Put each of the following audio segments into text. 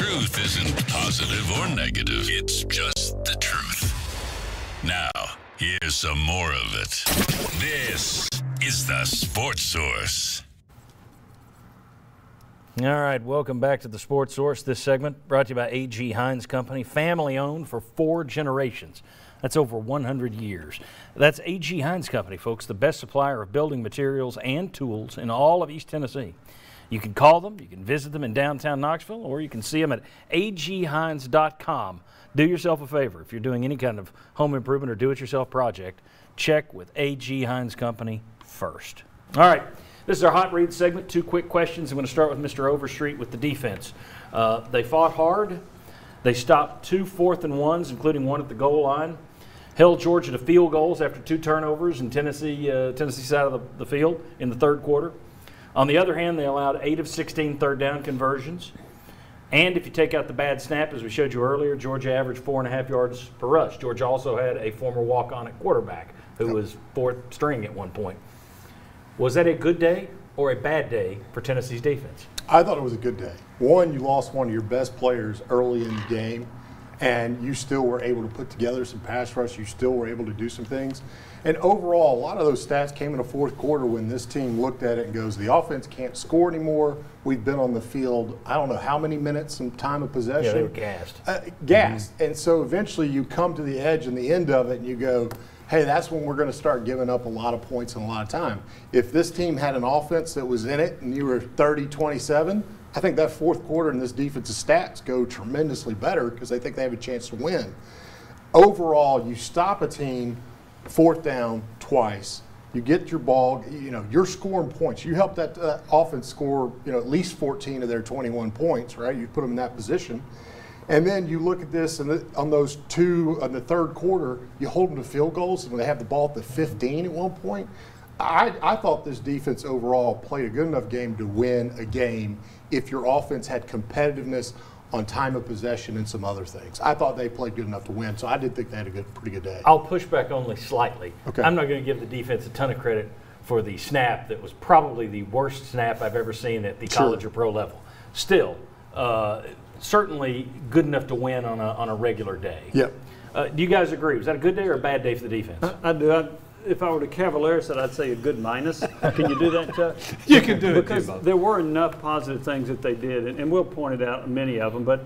truth isn't positive or negative. It's just the truth. Now, here's some more of it. This is the Sports Source. All right, welcome back to the Sports Source. This segment brought to you by A.G. Hines Company, family-owned for 4 generations. That's over 100 years. That's A.G. Hines Company, folks, the best supplier of building materials and tools in all of East Tennessee. You can call them, you can visit them in downtown Knoxville, or you can see them at aghines.com. Do yourself a favor. If you're doing any kind of home improvement or do-it-yourself project, check with A.G. Hines Company first. All right, this is our Hot Read segment. 2 quick questions. I'm going to start with Mr. Overstreet with the defense. They fought hard. They stopped 2 4th and 1s, including one at the goal line. Held Georgia to field goals after 2 turnovers in Tennessee side of the field in the third quarter. On the other hand, they allowed 8 of 16 third down conversions. And if you take out the bad snap, as we showed you earlier, Georgia averaged 4.5 yards per rush. Georgia also had a former walk-on at quarterback who was 4th string at one point. Was that a good day or a bad day for Tennessee's defense? I thought it was a good day. One, you lost one of your best players early in the game, and you still were able to put together some pass rush. You still were able to do some things. And overall, a lot of those stats came in the fourth quarter when this team looked at it and goes, the offense can't score anymore. We've been on the field, I don't know how many minutes, some time of possession. Yeah, they were gassed. Gassed. Mm-hmm. And so eventually you come to the edge and the end of it and you go, hey, that's when we're going to start giving up a lot of points and a lot of time. If this team had an offense that was in it and you were 30-27, I think that fourth quarter and this defensive stats go tremendously better because they think they have a chance to win. Overall, you stop a team 4th down twice. You get your ball, you're scoring points. You help that offense score, at least 14 of their 21 points, right? You put them in that position. And then you look at this, and on those 2 in the third quarter, you hold them to field goals, and when they have the ball at the 15 at one point. I thought this defense overall played a good enough game to win a game if your offense had competitiveness on time of possession and some other things. I thought they played good enough to win, so I did think they had a pretty good day. I'll push back only slightly. Okay. I'm not going to give the defense a ton of credit for the snap that was probably the worst snap I've ever seen at the college or pro level. Still, certainly good enough to win on a regular day. Yep. Do you guys agree? Was that a good day or a bad day for the defense? I do. If I were to Cavaliers, I'd say a good minus. Can you do that, Chuck? You can do it, because there were enough positive things that they did, and Will pointed out many of them. But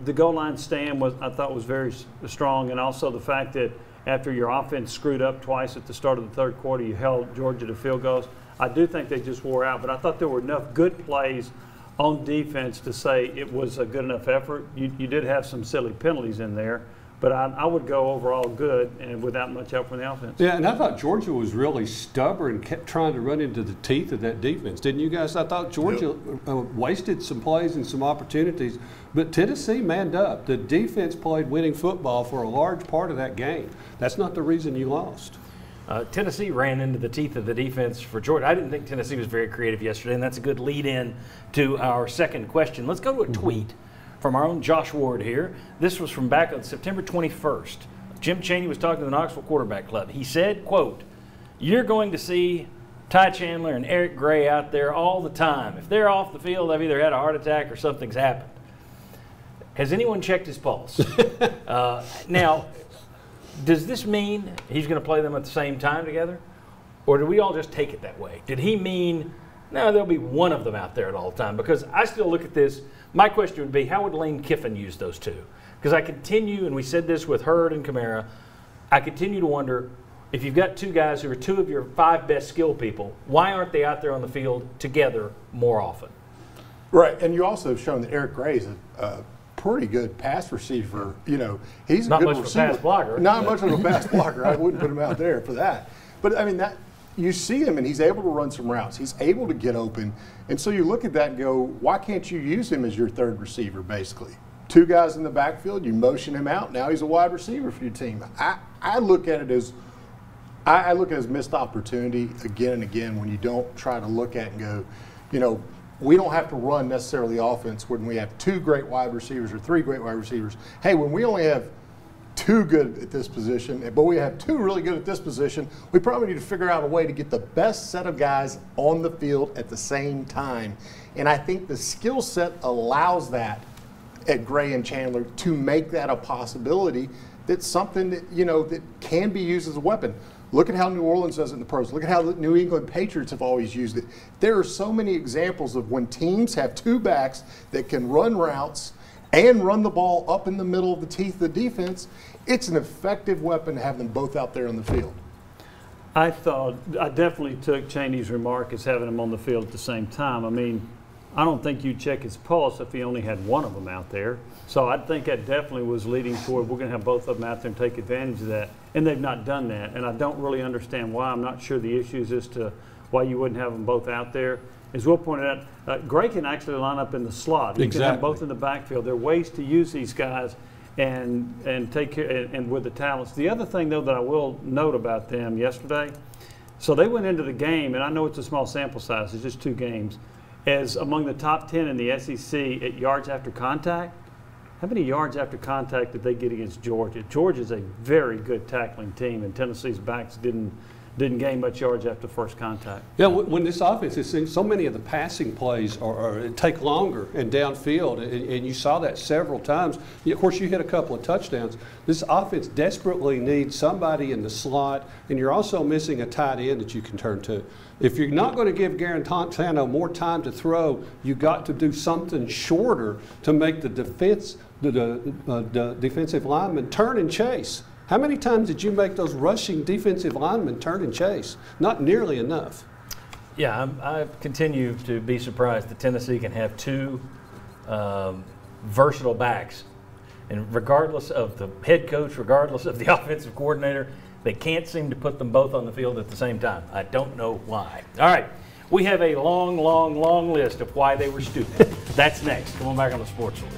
the goal line stand I thought was very strong, and also the fact that after your offense screwed up twice at the start of the third quarter, you held Georgia to field goals. I do think they just wore out, but I thought there were enough good plays on defense to say it was a good enough effort. You did have some silly penalties in there. But I would go overall good and without much help from the offense. Yeah, and I thought Georgia was really stubborn, kept trying to run into the teeth of that defense. Didn't you guys? I thought Georgia wasted some plays and some opportunities, but Tennessee manned up. The defense played winning football for a large part of that game. That's not the reason you lost. Tennessee ran into the teeth of the defense for Georgia. I didn't think Tennessee was very creative yesterday, and that's a good lead-in to our second question. Let's go to a tweet from our own Josh Ward here. This was from back on September 21st. Jim Chaney was talking to the Knoxville Quarterback Club. He said, quote, "You're going to see Ty Chandler and Eric Gray out there all the time. If they're off the field, they've either had a heart attack or something's happened." Has anyone checked his pulse? Now, does this mean he's going to play them at the same time together? Or do we all just take it that way? Did he mean, no, there'll be one of them out there at all time? Because I still look at this. My question would be, how would Lane Kiffin use those two? Because I continue, and we said this with Hurd and Kamara, I continue to wonder, if you've got 2 guys who are 2 of your 5 best skill people, why aren't they out there on the field together more often? Right, and you also have shown that Eric Gray is a pretty good pass receiver. He's a not good much receiver. Of a pass blocker. Not much of a pass blocker. I wouldn't put him out there for that. But, I mean, you see him, and he's able to run some routes. He's able to get open. And so you look at that and go, why can't you use him as your third receiver, basically? 2 guys in the backfield, you motion him out, now he's a wide receiver for your team. I look at it as missed opportunity again and again when you don't try to look at and go, we don't have to run necessarily offense when we have 2 great wide receivers or 3 great wide receivers. Hey, when we only have 2 good at this position, but we have 2 really good at this position, we probably need to figure out a way to get the best set of guys on the field at the same time. And I think the skill set allows that at Gray and Chandler to make that a possibility. That's something that, that can be used as a weapon. Look at how New Orleans does it in the pros. Look at how the New England Patriots have always used it. There are so many examples of when teams have two backs that can run routes and run the ball up in the middle of the teeth of the defense. It's an effective weapon to have them both out there on the field. I definitely took Chaney's remark as having them on the field at the same time. I mean, I don't think you'd check his pulse if he only had one of them out there. So I think that definitely was leading toward we're going to have both of them out there and take advantage of that. And they've not done that. And I don't really understand why. I'm not sure the issues as to why you wouldn't have them both out there. As Will pointed out, Gray can actually line up in the slot. You can have both in the backfield. There are ways to use these guys and take care and with the talents. The other thing, though, that I will note about them yesterday, so they went into the game, and I know it's a small sample size, it's just 2 games, as among the top 10 in the SEC at yards after contact. How many yards after contact did they get against Georgia? Georgia's a very good tackling team, and Tennessee's backs didn't gain much yards after first contact. Yeah, when this offense is seeing so many of the passing plays take longer and downfield, and you saw that several times. Of course, you hit a couple of touchdowns. This offense desperately needs somebody in the slot, and you're also missing a tight end that you can turn to. If you're not going to give Garantano more time to throw, you've got to do something shorter to make the defensive lineman turn and chase. How many times did you make those rushing defensive linemen turn and chase? Not nearly enough. Yeah, I continue to be surprised that Tennessee can have 2 versatile backs. And regardless of the head coach, regardless of the offensive coordinator, they can't seem to put them both on the field at the same time. I don't know why. All right, we have a long, long, long list of why they were stupid. That's next. Come on back on the Sports Source.